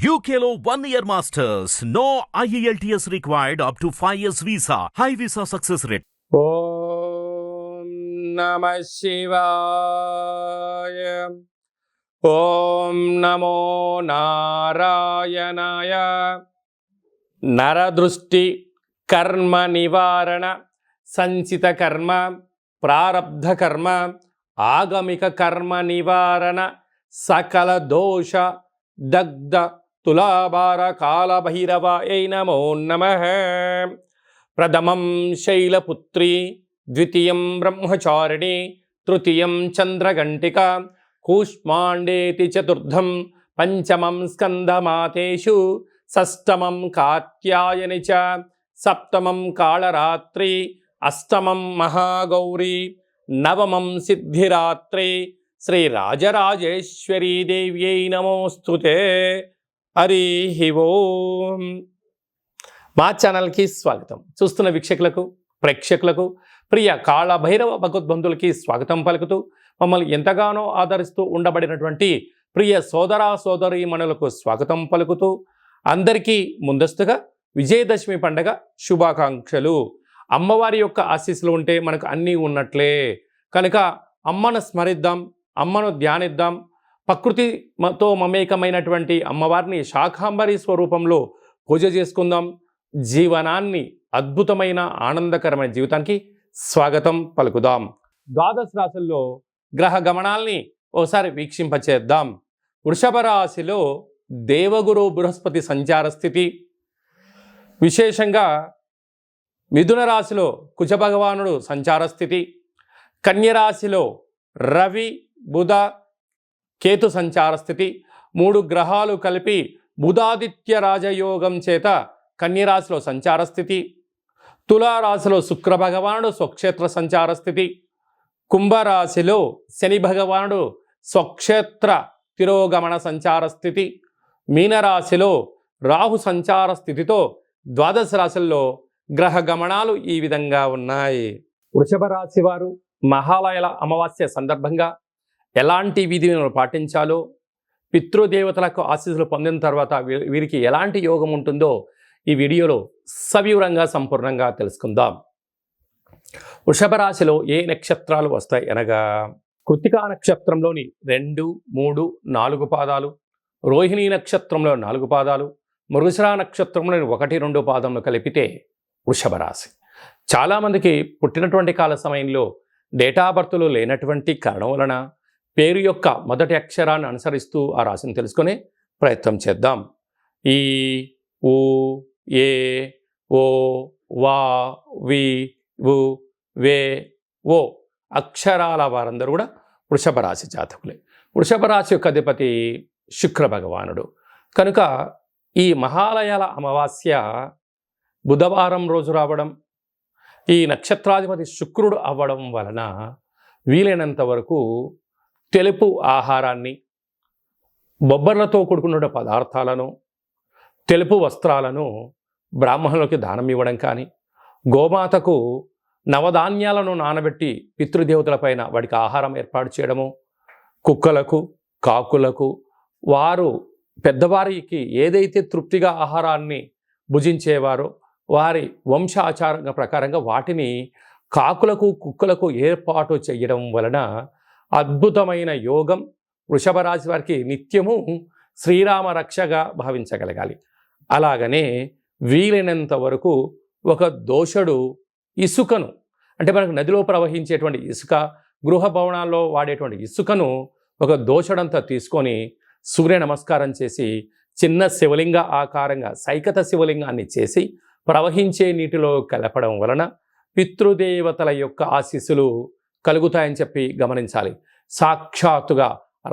UKLO 1 year masters. No IELTS required up to 5 years visa. High visa success rate. ఓం నమః శివాయ. ఓం నమో నారాయణాయ. నరదృష్టి కర్మ నివారణ సంచిత కర్మ ప్రారబ్ధ కర్మ ఆగమిక కర్మ నివారణ సకల దోష దగ్ధ తులాభార కాళభైరవాయ నమో నమః. ప్రథమం శైలపుత్రి, ద్వితీయం బ్రహ్మచారిణి, తృతీయం చంద్రఘంటిక, కూష్మాండేతి చతుర్థం, పంచమం స్కందమాతేషు, షష్టమం కాత్యాయని చ, సప్తమం కాళరాత్రి, అష్టమం మహాగౌరీ, నవమం సిద్ధిరాత్రి. శ్రీ రాజరాజేశ్వరీ దేవ్యై నమోస్తుతే. హరి ఓం. మా ఛానల్కి స్వాగతం. చూస్తున్న వీక్షకులకు, ప్రేక్షకులకు, ప్రియ కాళభైరవ భగవద్బంధులకి స్వాగతం పలుకుతూ, మమ్మల్ని ఎంతగానో ఆదరిస్తూ ఉండబడినటువంటి ప్రియ సోదరా సోదరీమణులకు స్వాగతం పలుకుతూ, అందరికీ ముందస్తుగా విజయదశమి పండగ శుభాకాంక్షలు. అమ్మవారి యొక్క ఆశీస్సులు ఉంటే మనకు అన్నీ ఉన్నట్లే కనుక అమ్మను స్మరిద్దాం, అమ్మను ధ్యానిద్దాం. ప్రకృతితో మమేకమైనటువంటి అమ్మవారిని శాకాంబరి స్వరూపంలో పూజ చేసుకుందాం. జీవనాన్ని అద్భుతమైన ఆనందకరమైన జీవితానికి స్వాగతం పలుకుదాం. ద్వాదశ రాశుల్లో గ్రహ గమనాల్ని ఓసారి వీక్షింపచేద్దాం. వృషభ రాశిలో దేవగురు బృహస్పతి సంచార స్థితి, విశేషంగా మిథున రాశిలో కుజ భగవానుడు సంచార స్థితి, కన్యరాశిలో రవి బుధ కేతు సంచార స్థితి. 3 గ్రహాలు కలిపి బుధాదిత్య రాజయోగం చేత కన్యరాశిలో సంచార స్థితి, తులారాశిలో శుక్ర భగవానుడు స్వక్షేత్ర సంచార స్థితి, కుంభరాశిలో శని భగవానుడు స్వక్షేత్ర తిరోగమన సంచార స్థితి, మీనరాశిలో రాహు సంచార స్థితితో ద్వాదశ రాశుల్లో గ్రహ గమనాలు ఈ విధంగా ఉన్నాయి. వృషభ రాశి వారు మహాలయల అమావాస్య సందర్భంగా ఎలాంటి విధులను పాటించాలో, పితృదేవతలకు ఆశీస్సులు పొందిన తర్వాత వీరికి ఎలాంటి యోగం ఉంటుందో ఈ వీడియోలో సవివరంగా సంపూర్ణంగా తెలుసుకుందాం. వృషభ రాశిలో ఏ నక్షత్రాలు వస్తాయి అనగా, కృత్తికా నక్షత్రంలోని 2, 3, 4 పాదాలు, రోహిణీ నక్షత్రంలో 4 పాదాలు, మృగశిర నక్షత్రంలోని 1, 2 పాదములు కలిపితే వృషభ రాశి. చాలామందికి పుట్టినటువంటి కాల సమయంలో డేటా బర్త్లు లేనటువంటి కారణం వలన పేరు యొక్క మొదటి అక్షరాన్ని అనుసరిస్తూ ఆ రాశిని తెలుసుకునే ప్రయత్నం చేద్దాం. ఈ, ఊ, ఏ, ఓ, వా, వి, వు, వే, ఓ అక్షరాల వారందరూ కూడా వృషభ రాశి జాతకులే. వృషభ రాశి యొక్క అధిపతి శుక్ర భగవానుడు కనుక ఈ మహాలయాల అమావాస్య బుధవారం రోజు రావడం, ఈ నక్షత్రాధిపతి శుక్రుడు అవ్వడం వలన వీలైనంత వరకు తెలుపు ఆహారాన్ని, బొబ్బర్లతో కూడుకున్న పదార్థాలను, తెలుపు వస్త్రాలను బ్రాహ్మణులకి దానం ఇవ్వడం కానీ, గోమాతకు నవధాన్యాలను నానబెట్టి పితృదేవతలపైన వాటికి ఆహారం ఏర్పాటు చేయడము, కుక్కలకు, కాకులకు, వారు పెద్దవారికి ఏదైతే తృప్తిగా ఆహారాన్ని భుజించేవారో వారి వంశాచారం ప్రకారంగా వాటిని కాకులకు, కుక్కలకు ఏర్పాటు చేయడం వలన అద్భుతమైన యోగం వృషభ రాశి వారికి నిత్యము శ్రీరామ రక్షగా భావించగలగాలి. అలాగనే వీలైనంత వరకు ఒక దోషుడు ఇసుకను, అంటే మనకు నదిలో ప్రవహించేటువంటి ఇసుక, గృహ భవనాల్లో వాడేటువంటి ఇసుకను ఒక దోషుడంతా తీసుకొని సూర్య నమస్కారం చేసి చిన్న శివలింగ ఆకారంగా సైకత శివలింగాన్ని చేసి ప్రవహించే నీటిలో కలపడం వలన పితృదేవతల యొక్క ఆశీస్సులు కలుగుతాయని చెప్పి గమనించాలి. సాక్షాత్తుగా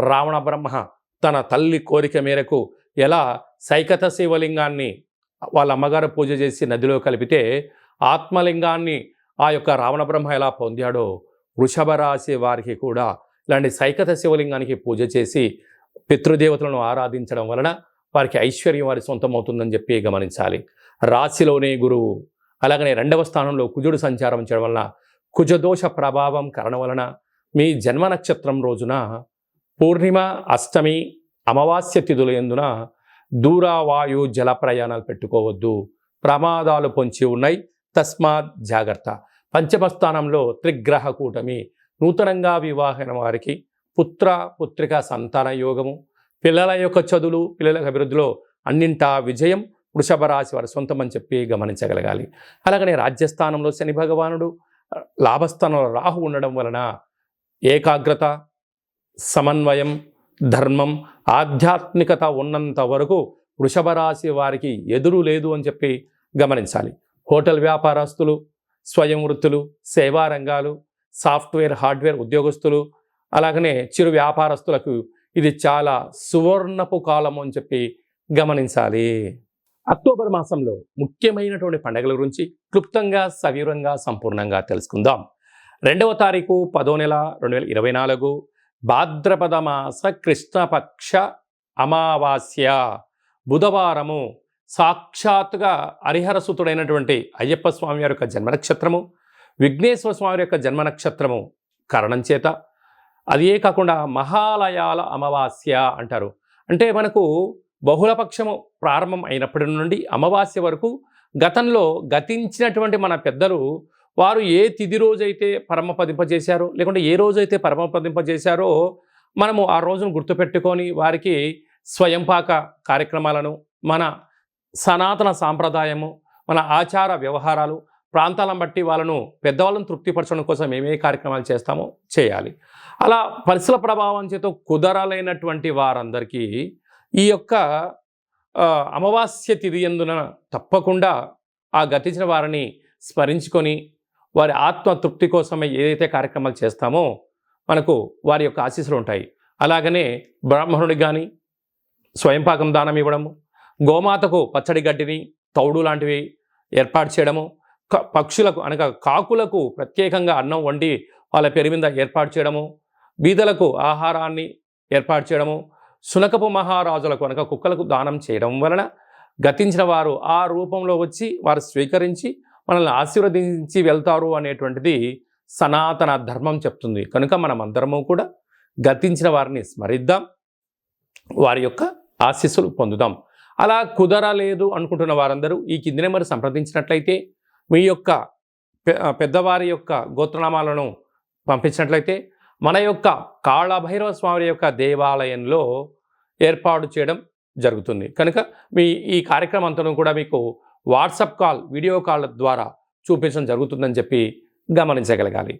రావణ బ్రహ్మ తన తల్లి కోరిక మేరకు ఎలా సైకత శివలింగాన్ని వాళ్ళ అమ్మగారు పూజ చేసి నదిలో కలిపితే ఆత్మలింగాన్ని ఆ యొక్క రావణ బ్రహ్మ ఎలా పొందాడో వృషభ రాశి వారికి కూడా ఇలాంటి సైకత శివలింగానికి పూజ చేసి పితృదేవతలను ఆరాధించడం వలన వారికి ఐశ్వర్యం వారి సొంతమవుతుందని చెప్పి గమనించాలి. రాశిలోనే గురువు, అలాగనే 2వ స్థానంలో కుజుడు సంచారం చేయడం వలన కుజదోష ప్రభావం కారణం వలన మీ జన్మ నక్షత్రం రోజున పూర్ణిమ, అష్టమి, అమావాస్య తిథుల యందున దూర వాయు జల ప్రయాణాలు పెట్టుకోవద్దు, ప్రమాదాలు పొంచి ఉన్నాయి, తస్మాత్ జాగ్రత్త. పంచమ స్థానంలో త్రిగ్రహ కూటమి, నూతనంగా వివాహమైన వారికి పుత్ర పుత్రిక సంతాన యోగము, పిల్లల యొక్క చదువులు, పిల్లల అభివృద్ధిలో అన్నింటా విజయం వృషభ రాశి వారి సొంతం అని చెప్పి గమనించగలగాలి. అలాగనే రాజ్యస్థానంలో శని భగవానుడు, లాభస్థానంలో రాహు ఉండడం వలన ఏకాగ్రత, సమన్వయం, ధర్మం, ఆధ్యాత్మికత ఉన్నంత వరకు వృషభ రాశి వారికి ఎదురు లేదు అని చెప్పి గమనించాలి. హోటల్ వ్యాపారస్తులు, స్వయం వృత్తులు, సేవా రంగాలు, సాఫ్ట్వేర్ హార్డ్వేర్ ఉద్యోగస్తులు, అలాగనే చిరు వ్యాపారస్తులకు ఇది చాలా సువర్ణపు కాలం అని చెప్పి గమనించాలి. అక్టోబర్ మాసంలో ముఖ్యమైనటువంటి పండుగల గురించి క్లుప్తంగా సవివరంగా సంపూర్ణంగా తెలుసుకుందాం. 2వ తారీఖు 10వ నెల 2024 భాద్రపద మాస కృష్ణపక్ష అమావాస్య బుధవారము. సాక్షాత్తుగా హరిహరసుతుడైనటువంటి అయ్యప్ప స్వామి వారి యొక్క జన్మ నక్షత్రము, విఘ్నేశ్వర స్వామి యొక్క జన్మ నక్షత్రము కారణం చేత అదే కాకుండా మహాలయాల అమావాస్య అంటారు. అంటే మనకు బహుళపక్షము ప్రారంభం అయినప్పటి నుండి అమావాస్య వరకు గతంలో గతించినటువంటి మన పెద్దలు వారు ఏ తిథి రోజైతే పరమపదింపజేశారో, లేకుంటే ఏ రోజైతే పరమపదింపజేశారో మనము ఆ రోజును గుర్తుపెట్టుకొని వారికి స్వయంపాక కార్యక్రమాలను, మన సనాతన సాంప్రదాయము, మన ఆచార వ్యవహారాలు, ప్రాంతాలను బట్టి వాళ్ళను పెద్దవాళ్ళను తృప్తిపరచడం కోసం ఏమే కార్యక్రమాలు చేస్తామో చేయాలి. అలా పరిసర ప్రభావం చేత కుదరలేనటువంటి వారందరికీ ఈ యొక్క అమావాస్య తిథి యందున తప్పకుండా ఆ గతించిన వారిని స్మరించుకొని వారి ఆత్మ తృప్తి కోసమే ఏదైతే కార్యక్రమాలు చేస్తామో మనకు వారి యొక్క ఆశీస్సులు ఉంటాయి. అలాగనే బ్రాహ్మణుడికి కానీ స్వయంపాకం దానం ఇవ్వడము, గోమాతకు పచ్చడి గడ్డిని, తౌడు లాంటివి ఏర్పాటు చేయడము, పక్షులకు అనగా కాకులకు ప్రత్యేకంగా అన్నం వండి వాళ్ళ పేరు మీద ఏర్పాటు చేయడము, బీదలకు ఆహారాన్ని ఏర్పాటు చేయడము, శునకపు మహారాజులకు అనగా కుక్కలకు దానం చేయడం వలన గతించిన వారు ఆ రూపంలో వచ్చి వారు స్వీకరించి మనల్ని ఆశీర్వదించి వెళ్తారు అనేటువంటిది సనాతన ధర్మం చెప్తుంది. కనుక మనం అందరము కూడా గతించిన వారిని స్మరిద్దాం, వారి యొక్క ఆశీస్సులు పొందుదాం. అలా కుదరలేదు అనుకుంటున్న వారందరూ ఈ కింది నెంబర్ సంప్రదించినట్లయితే మీ యొక్క పెద్దవారి యొక్క గోత్రనామాలను పంపించినట్లయితే మన యొక్క కాళభైరవ స్వామి యొక్క దేవాలయంలో ఏర్పాటు చేయడం జరుగుతుంది. కనుక ఈ కార్యక్రమం అంతా కూడా మీకు వాట్సాప్ కాల్, వీడియో కాల్ ద్వారా చూపించడం జరుగుతుందని చెప్పి గమనించగలగాలి.